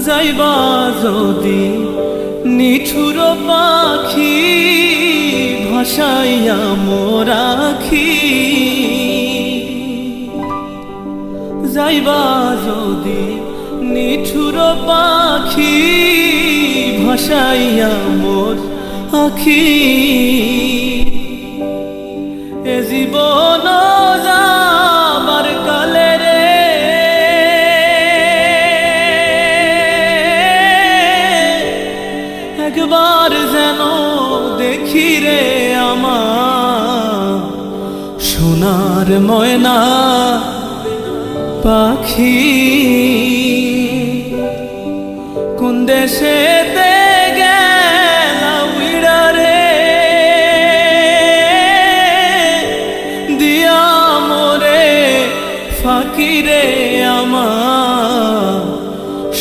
যাইবা যদি নিঠুর পাখি ভাসাইয়া মোর আখি, যাইবা যদি নিঠুর পাখি ভাসাইয়া মোর আখি, এ জীবন যাবার কালে রে একবার যেন দেখি রে আমার সোনার ময়না পাখি, কোন দেশেতে